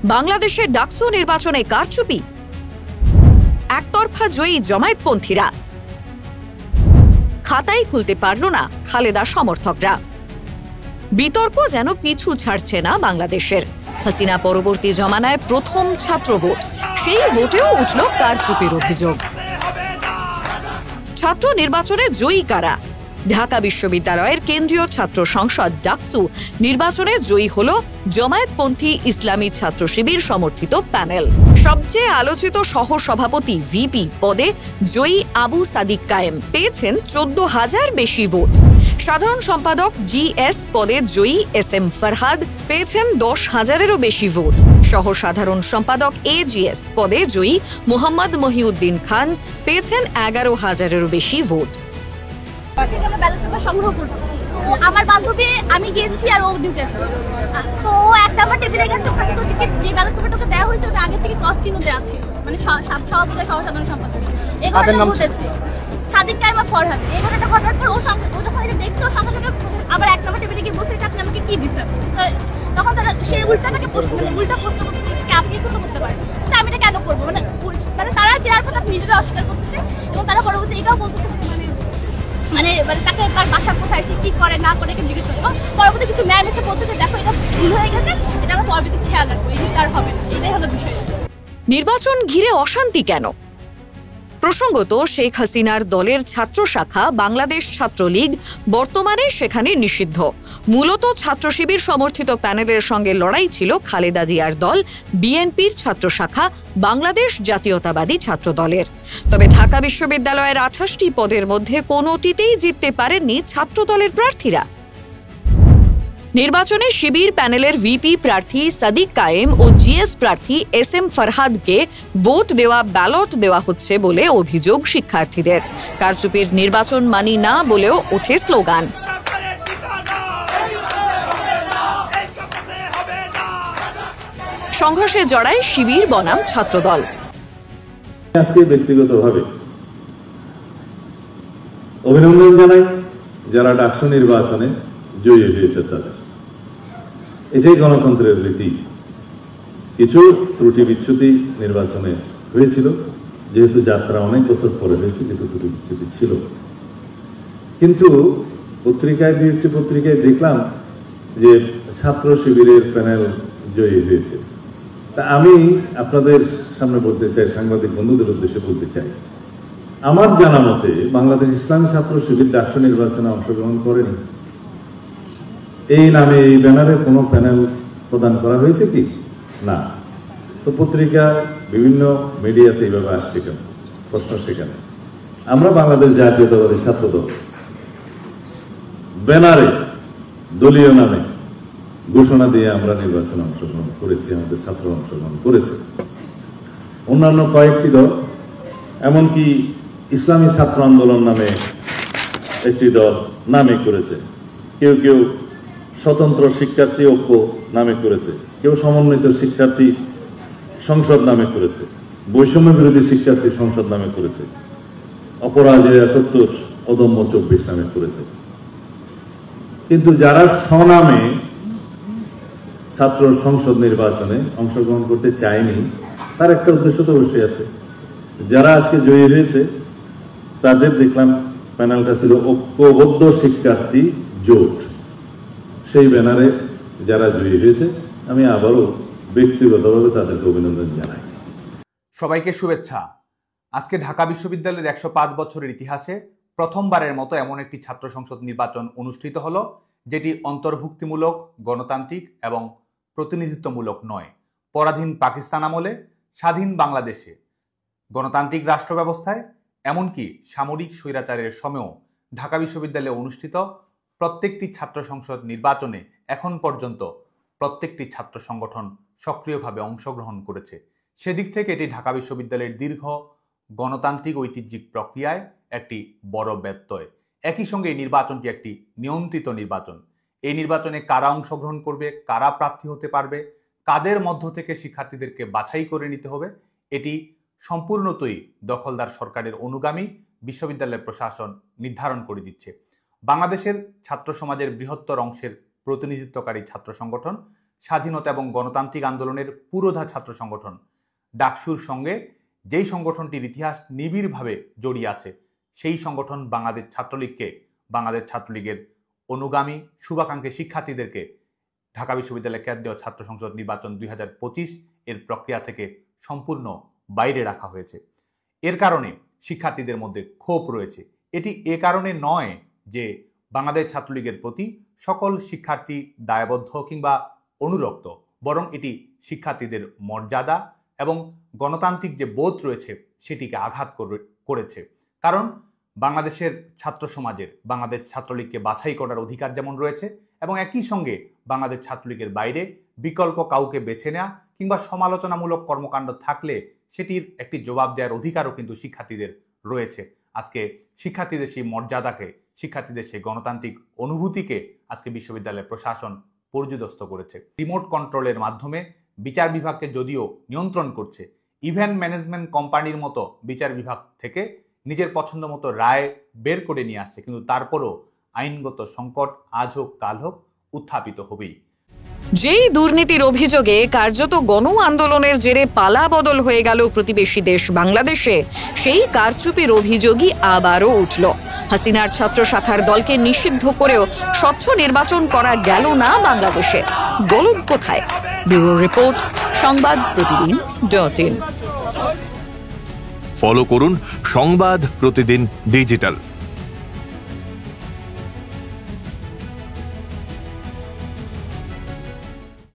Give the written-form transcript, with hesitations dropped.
বাংলাদেশের ডাকসু নির্বাচনে কারচুপি, একতরফা জয়ী জামায়াতপন্থীরা, খাতাই খুলতে পারল না খালেদা সমর্থকরা। বিতর্ক যেন পিছু ছাড়ছে না বাংলাদেশের। হাসিনা পরবর্তী জমানায় প্রথম ছাত্র ভোট, সেই ভোটেও উঠল কারচুপির অভিযোগ। ছাত্র নির্বাচনে জয়ী কারা? ঢাকা বিশ্ববিদ্যালয়ের কেন্দ্রীয় ছাত্র সংসদ ডাকসু নির্বাচনে জয়ী হল জামায়াতপন্থী ইসলামী ছাত্র শিবির সমর্থিত প্যানেল। সবচেয়ে আলোচিত সহসভাপতি ভিপি পদে জয়ী আবু সাদিক কায়েম পেয়েছেন 14,000 বেশি ভোট। সাধারণ সম্পাদক জিএস পদে জয়ী এসএম ফরহাদ পেয়েছেন 10,000-এরও বেশি ভোট। সহ সাধারণ সম্পাদক এজিএস পদে জয়ী মোহাম্মদ মহিউদ্দিন খান পেয়েছেন 11,000-এরও বেশি ভোট। সংগ্রহ করছি, আমার বান্ধবী আমি গিয়েছি আর ও ঢুকেছে, তো একটা আমার টেবিলে গেছে, ওখানে তো যে ব্যালট পেপারটাকে দেওয়া হয়েছে ওটা আগে থেকে ক্রস চিহ্ন দেওয়া আছে, মানে সভাপতি সহসাধারণ সম্পাদক এগুলো ঘটেছে। সাদিক কায়েম আর ফরহাদ এই ঘটনাটা ঘটার পর ও যখন এটা দেখছে ওর সঙ্গে সঙ্গে আবার এক নম্বর টেবিলে গিয়ে বসে আপনি আমাকে কি দিচ্ছেন, তখন তারা সে উল্টা তাকে প্রশ্ন করছে আপনি তো করতে পারেন, আমি এটা কেন করবো, মানে তারা দেওয়ার কথা নিজেরা অস্বীকার করতেছে এবং তারা পরবর্তী এটাও বলতেছে মানে তাকে তার বাসা কোথায়, সে কি করে না করে জিজ্ঞেস করে এবং পরবর্তী কিছু ম্যান এসে বলছে যে দেখো এটা ভুল হয়ে গেছে, এটা আমরা পরবর্তী খেয়াল রাখবো, এই জিনিসটা আর হবে না। এটাই হলো বিষয়। নির্বাচন ঘিরে অশান্তি কেন? প্রসঙ্গত, শেখ হাসিনার দলের ছাত্র শাখা বাংলাদেশ ছাত্রলীগ বর্তমানে সেখানে নিষিদ্ধ। মূলত ছাত্র শিবির সমর্থিত প্যানেলের সঙ্গে লড়াই ছিল খালেদা জিয়ার দল বিএনপির ছাত্র শাখা বাংলাদেশ জাতীয়তাবাদী ছাত্র দলের। তবে ঢাকা বিশ্ববিদ্যালয়ের 28টি পদের মধ্যে কোনোটিতেই জিততে পারেননি ছাত্র দলের প্রার্থীরা। নির্বাচনে শিবির প্যানেলের ভিপি প্রার্থী সাদিক কায়েম ও জিএস প্রার্থী এসএম ফরহাদকে ভোট দেওয়া ব্যালট দেওয়া হচ্ছে বলে অভিযোগ শিক্ষার্থীদের। কারচুপির নির্বাচন মানি না বলেও ওঠে স্লোগান। সংঘর্ষে জড়ায় শিবির বনাম ছাত্রদল। আজকে ব্যক্তিগতভাবে অভিনন্দন জানাই যারা ডাকসু নির্বাচনে জয়ী হয়েছে তাদের। এটাই গণতন্ত্রের রীতি। কিছু ত্রুটি বিচ্যুতি নির্বাচনে হয়েছিল, যেহেতু যাত্রা অনেক বছর পরে হয়েছে, কিন্তু ত্রুটি বিচ্যুতি ছিল। কিন্তু পত্রিকায় দু একটি পত্রিকায় দেখলাম যে ছাত্র শিবিরের প্যানেল জয়ী হয়েছে। তা আমি আপনাদের সামনে বলতে চাই, সাংবাদিক বন্ধুদের উদ্দেশ্যে বলতে চাই, আমার জানা মতে বাংলাদেশ ইসলামী ছাত্র শিবির ডাকসু নির্বাচনে অংশগ্রহণ করেনি। এই নামে এই ব্যানারে কোনো প্যানেল প্রদান করা হয়েছে কি না? তো পত্রিকা বিভিন্ন মিডিয়াতে এইভাবে আসছে কেন? প্রশ্ন সেখানে। আমরা বাংলাদেশ জাতীয়তাবাদী ছাত্রদল ব্যানারে দলীয় নামে ঘোষণা দিয়ে আমরা নির্বাচনে অংশগ্রহণ করেছি, আমাদের ছাত্র অংশগ্রহণ করেছে। অন্যান্য কয়েকটি দল, এমনকি ইসলামী ছাত্র আন্দোলন নামে একটি দল নামে করেছে, কেউ কেউ স্বতন্ত্র শিক্ষার্থী ঐক্য নামে করেছে, কেউ সমন্বিত শিক্ষার্থী সংসদ নামে করেছে, বৈষম্য বিরোধী শিক্ষার্থী সংসদ নামে করেছে, অপরাজেয় ৭১, অদম্য ২৪ নামে করেছে। কিন্তু যারা স্বনামে ছাত্র সংসদ নির্বাচনে অংশগ্রহণ করতে চায়নি, তার একটা উদ্দেশ্য তো অবশ্যই আছে। যারা আজকে জয়ী হয়েছে তাদের দেখলাম প্যানেলটা ছিল ঐক্যবদ্ধ শিক্ষার্থী জোট। সেই ব্যানারে যারা জয়ী হয়েছে আমি আবারও ব্যক্তিগতভাবে তাদেরকে অভিনন্দন জানাই। সবাইকে শুভেচ্ছা। আজকে ঢাকা বিশ্ববিদ্যালয়ের 105 বছরের ইতিহাসে প্রথমবারের মতো এমন একটি ছাত্র সংসদ নির্বাচন অনুষ্ঠিত হলো, যেটি অন্তর্ভুক্তিমূলক, গণতান্ত্রিক এবং প্রতিনিধিত্বমূলক নয়। পরাধীন পাকিস্তান আমলে, স্বাধীন বাংলাদেশে, গণতান্ত্রিক রাষ্ট্র ব্যবস্থায়, এমনকি সামরিক স্বৈরাচারের সময়েও ঢাকা বিশ্ববিদ্যালয়ে অনুষ্ঠিত প্রত্যেকটি ছাত্র সংসদ নির্বাচনে এখন পর্যন্ত প্রত্যেকটি ছাত্র সংগঠন সক্রিয়ভাবে অংশগ্রহণ করেছে। সেদিক থেকে এটি ঢাকা বিশ্ববিদ্যালয়ের দীর্ঘ গণতান্ত্রিক ঐতিহ্যিক প্রক্রিয়ায় একটি বড় ব্যত্যয়। একই সঙ্গে এই নির্বাচনটি একটি নিয়ন্ত্রিত নির্বাচন। এই নির্বাচনে কারা অংশগ্রহণ করবে, কারা প্রার্থী হতে পারবে, কাদের মধ্য থেকে শিক্ষার্থীদেরকে বাছাই করে নিতে হবে, এটি সম্পূর্ণতই দখলদার সরকারের অনুগামী বিশ্ববিদ্যালয় প্রশাসন নির্ধারণ করে দিচ্ছে। বাংলাদেশের ছাত্র সমাজের বৃহত্তর অংশের প্রতিনিধিত্বকারী ছাত্র সংগঠন স্বাধীনতা এবং গণতান্ত্রিক আন্দোলনের পুরোধা ছাত্র সংগঠন। ডাকসুর সঙ্গে যেই সংগঠনটির ইতিহাস নিবিড়ভাবে জড়িয়ে আছে সেই সংগঠন বাংলাদেশ ছাত্রলীগকে, বাংলাদেশ ছাত্রলীগের অনুগামী শুভাকাঙ্ক্ষী শিক্ষার্থীদেরকে ঢাকা বিশ্ববিদ্যালয় কেন্দ্রীয় ছাত্র সংসদ নির্বাচন 2025 এর প্রক্রিয়া থেকে সম্পূর্ণ বাইরে রাখা হয়েছে। এর কারণে শিক্ষার্থীদের মধ্যে ক্ষোভ রয়েছে। এটি এ কারণে নয় যে বাংলাদেশ ছাত্রলীগের প্রতি সকল শিক্ষার্থী দায়বদ্ধ কিংবা অনুরক্ত, বরং এটি শিক্ষার্থীদের মর্যাদা এবং গণতান্ত্রিক যে বোধ রয়েছে সেটিকে আঘাত করেছে। কারণ বাংলাদেশের ছাত্র সমাজের বাংলাদেশ ছাত্রলীগকে বাছাই করার অধিকার যেমন রয়েছে, এবং একই সঙ্গে বাংলাদেশ ছাত্রলীগের বাইরে বিকল্প কাউকে বেছে নেওয়া কিংবা সমালোচনামূলক কর্মকাণ্ড থাকলে সেটির একটি জবাব দেওয়ার অধিকারও কিন্তু শিক্ষার্থীদের রয়েছে। আজকে শিক্ষার্থীদের সেই মর্যাদাকে, শিক্ষার্থীদের সেই গণতান্ত্রিক অনুভূতিকে আজকে বিশ্ববিদ্যালয়ের প্রশাসন পর্যুদস্ত করেছে। রিমোট কন্ট্রোলের মাধ্যমে বিচার বিভাগকে যদিও নিয়ন্ত্রণ করছে, ইভেন্ট ম্যানেজমেন্ট কোম্পানির মতো বিচার বিভাগ থেকে নিজের পছন্দ মতো রায় বের করে নিয়ে আসছে, কিন্তু তারপরও আইনগত সংকট আজ হোক কাল হোক উত্থাপিত হবেই। যেই দুর্নীতির অভিযোগে কার্যত গণ আন্দোলনের জেরে পালা বদল হয়ে গেল প্রতিবেশী দেশ বাংলাদেশে, সেই কারচুপির অভিযোগই আবারও উঠল। হাসিনার ছাত্র শাখার দলকে নিষিদ্ধ করেও স্বচ্ছ নির্বাচন করা গেল না বাংলাদেশে। গলদ কোথায়? ব্যুরো রিপোর্ট, সংবাদ প্রতিদিন.in। ফলো করুন সংবাদ প্রতিদিন ডিজিটাল।